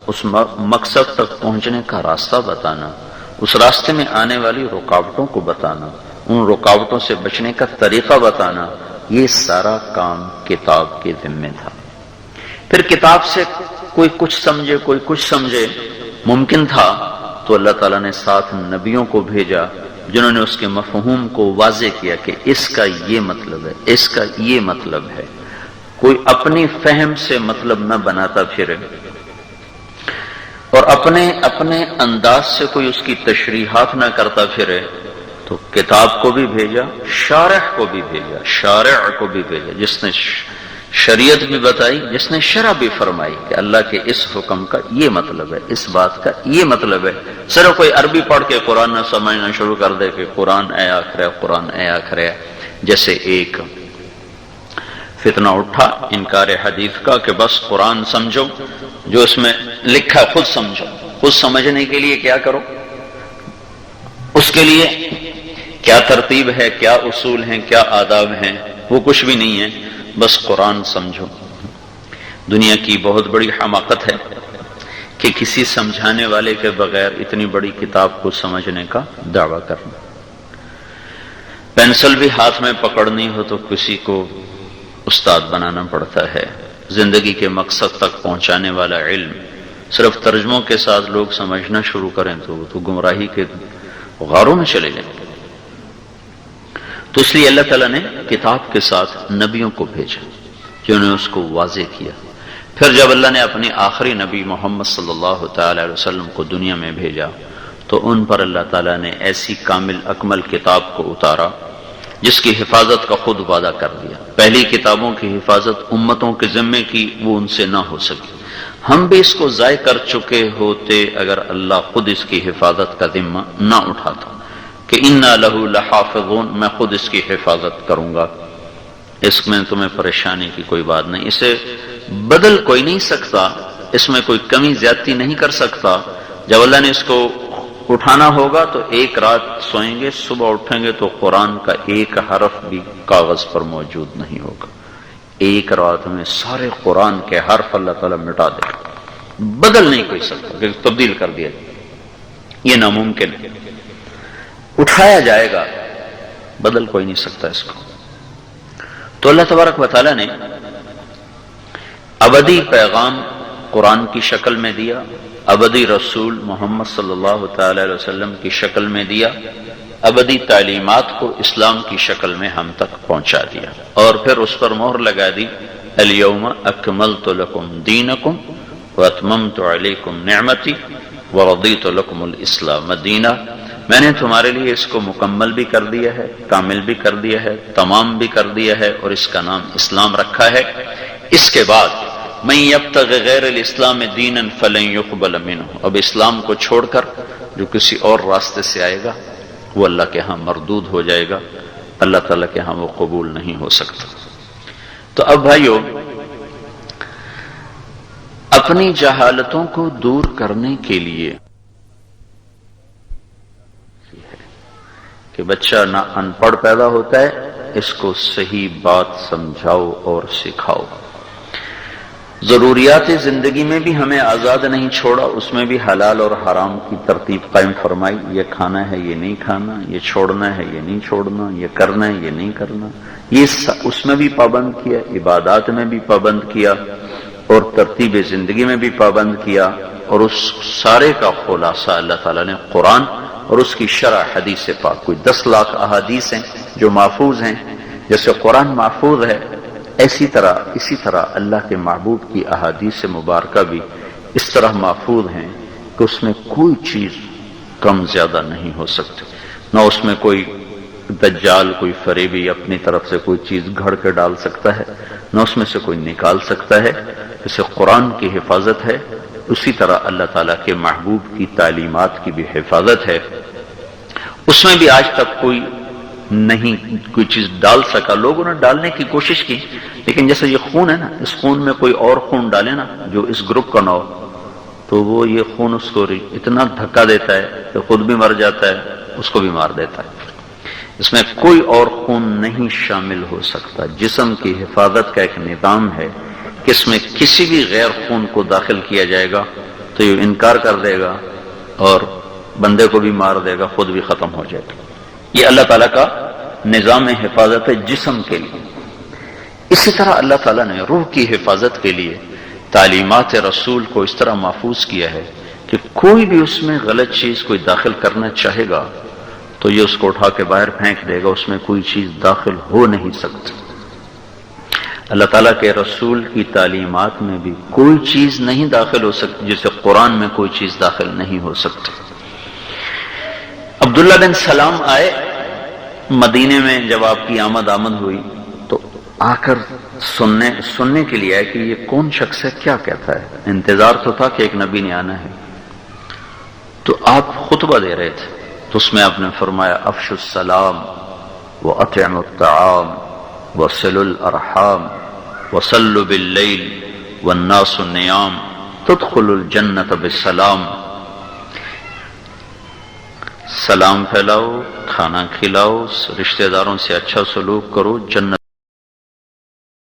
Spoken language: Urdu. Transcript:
اس مقصد تک پہنچنے کا راستہ بتانا، اس راستے میں آنے والی رکاوٹوں کو بتانا، ان رکاوٹوں سے بچنے کا طریقہ بتانا، یہ سارا کام کتاب کے ذمے تھا۔ پھر کتاب سے کوئی کچھ سمجھے کوئی کچھ سمجھے، ممکن تھا تو اللہ تعالیٰ نے ساتھ نبیوں کو بھیجا جنہوں نے اس کے مفہوم کو واضح کیا کہ اس کا یہ مطلب ہے، اس کا یہ مطلب ہے۔ کوئی اپنی فہم سے مطلب نہ بناتا پھرے اور اپنے انداز سے کوئی اس کی تشریحات نہ کرتا پھرے، تو کتاب کو بھی بھیجا، شارح کو بھی بھیجا، شارع کو بھی بھیجا، جس نے شریعت بھی بتائی، جس نے شرع بھی فرمائی کہ اللہ کے اس حکم کا یہ مطلب ہے، اس بات کا یہ مطلب ہے۔ صرف کوئی عربی پڑھ کے قرآن نہ سمجھنا شروع کر دے کہ قرآن اے آخر ہے، قرآن اے آخر ہے۔ جیسے ایک فتنہ اٹھا انکار حدیث کا کہ بس قرآن سمجھو، جو اس میں لکھا خود سمجھو۔ خود سمجھنے کے لیے کیا کرو؟ اس کے لیے کیا ترتیب ہے، کیا اصول ہیں، کیا آداب ہیں، وہ کچھ بھی نہیں ہے، بس قرآن سمجھو۔ دنیا کی بہت بڑی حماقت ہے کہ کسی سمجھانے والے کے بغیر اتنی بڑی کتاب کو سمجھنے کا دعویٰ کرنا۔ پینسل بھی ہاتھ میں پکڑنی ہو تو کسی کو استاد بنانا پڑتا ہے۔ زندگی کے مقصد تک پہنچانے والا علم صرف ترجموں کے ساتھ لوگ سمجھنا شروع کریں تو گمراہی کے غاروں میں چلے جائیں۔ تو اس لیے اللہ تعالیٰ نے کتاب کے ساتھ نبیوں کو بھیجا جنہوں نے اس کو واضح کیا۔ پھر جب اللہ نے اپنی آخری نبی محمد صلی اللہ تعالی علیہ وسلم کو دنیا میں بھیجا تو ان پر اللہ تعالیٰ نے ایسی کامل اکمل کتاب کو اتارا جس کی حفاظت کا خود وعدہ کر دیا۔ پہلی کتابوں کی حفاظت امتوں کے ذمے کی، وہ ان سے نہ ہو سکی۔ ہم بھی اس کو ضائع کر چکے ہوتے اگر اللہ خود اس کی حفاظت کا ذمہ نہ اٹھاتا کہ اِنَّا لَهُ لَحَافِظُونَ، میں خود اس کی حفاظت کروں گا۔ اس میں تمہیں پریشانی کی کوئی بات نہیں، اسے بدل کوئی نہیں سکتا، اس میں کوئی کمی زیادتی نہیں کر سکتا۔ جب اللہ نے اس کو اٹھانا ہوگا تو ایک رات سوئیں گے، صبح اٹھیں گے تو قرآن کا ایک حرف بھی کاغذ پر موجود نہیں ہوگا۔ ایک رات میں سارے قرآن کے حرف اللہ تعالیٰ مٹا دے گا، بدل نہیں کوئی سکتا کہ تبدیل کر دیا جائے، یہ ناممکن ہے۔ اٹھایا جائے گا، بدل کوئی نہیں سکتا اس کو۔ تو اللہ تبارک و تعالیٰ نے ابدی پیغام قرآن کی شکل میں دیا، ابدی رسول محمد صلی اللہ تعالی علیہ وسلم کی شکل میں دیا، ابدی تعلیمات کو اسلام کی شکل میں ہم تک پہنچا دیا، اور پھر اس پر مہر لگا دی الیوم اکملت لکم دینکم واتممت علیکم نعمتی ورضیت لکم الاسلام دینا۔ میں نے تمہارے لیے اس کو مکمل بھی کر دیا ہے، کامل بھی کر دیا ہے، تمام بھی کر دیا ہے، اور اس کا نام اسلام رکھا ہے۔ اس کے بعد من یبتغ غیر الاسلام دینا فلن یقبل منہ، اب اسلام کو چھوڑ کر جو کسی اور راستے سے آئے گا وہ اللہ کے ہاں مردود ہو جائے گا، اللہ تعالیٰ کے ہاں وہ قبول نہیں ہو سکتا۔ تو اب بھائیو، اپنی جہالتوں کو دور کرنے کے لیے کہ بچہ نہ ان پڑھ پیدا ہوتا ہے، اس کو صحیح بات سمجھاؤ اور سکھاؤ۔ ضروریات زندگی میں بھی ہمیں آزاد نہیں چھوڑا، اس میں بھی حلال اور حرام کی ترتیب قائم فرمائی، یہ کھانا ہے یہ نہیں کھانا، یہ چھوڑنا ہے یہ نہیں چھوڑنا، یہ کرنا ہے یہ نہیں کرنا، یہ اس میں بھی پابند کیا، عبادات میں بھی پابند کیا، اور ترتیب زندگی میں بھی پابند کیا۔ اور اس سارے کا خلاصہ اللہ تعالیٰ نے قرآن اور اس کی شرح حدیث پاک، کوئی 10 لاکھ احادیث ہیں جو محفوظ ہیں۔ جیسے قرآن محفوظ ہے، اسی طرح اللہ کے محبوب کی احادیث مبارکہ بھی اس طرح محفوظ ہیں کہ اس میں کوئی چیز کم زیادہ نہیں ہو سکتی، نہ اس میں کوئی دجال کوئی فریبی اپنی طرف سے کوئی چیز گھڑ کے ڈال سکتا ہے، نہ اس میں سے کوئی نکال سکتا ہے۔ جیسے قرآن کی حفاظت ہے، اسی طرح اللہ تعالیٰ کے محبوب کی تعلیمات کی بھی حفاظت ہے۔ اس میں بھی آج تک کوئی نہیں کوئی چیز ڈال سکا۔ لوگوں نے ڈالنے کی کوشش کی، لیکن جیسے یہ خون ہے نا، اس خون میں کوئی اور خون ڈالے نا جو اس گروپ کا نہ ہو، تو وہ یہ خون اس کو اتنا دھکا دیتا ہے کہ خود بھی مر جاتا ہے، اس کو بھی مار دیتا ہے۔ اس میں کوئی اور خون نہیں شامل ہو سکتا۔ جسم کی حفاظت کا ایک نظام ہے کہ اس میں کسی بھی غیر خون کو داخل کیا جائے گا تو تو یہ انکار کر دے گا اور بندے کو بھی مار دے گا، خود بھی ختم ہو جائے گا۔ یہ اللہ تعالیٰ کا نظام حفاظت ہے جسم کے لیے۔ اسی طرح اللہ تعالیٰ نے روح کی حفاظت کے لیے تعلیمات رسول کو اس طرح محفوظ کیا ہے کہ کوئی بھی اس میں غلط چیز کوئی داخل کرنا چاہے گا تو یہ اس کو اٹھا کے باہر پھینک دے گا، اس میں کوئی چیز داخل ہو نہیں سکتی۔ اللہ تعالیٰ کے رسول کی تعلیمات میں بھی کوئی چیز نہیں داخل ہو سکتی، جیسے قرآن میں کوئی چیز داخل نہیں ہو سکتی۔ عبداللہ بن سلام آئے مدینے میں، جب آپ کی آمد ہوئی تو آ کر سننے کے لیے آئے کہ یہ کون شخص ہے، کیا کہتا ہے۔ انتظار تو تھا کہ ایک نبی نے آنا ہے۔ تو آپ خطبہ دے رہے تھے تو اس میں آپ نے فرمایا افشوا السلام واطعموا الطعام وصلوا الارحام وصلوا باللیل والناس نیام تدخلوا الجنة بالسلام۔ سلام پھیلاؤ، کھانا کھلاؤ، رشتہ داروں سے اچھا سلوک کرو، جنت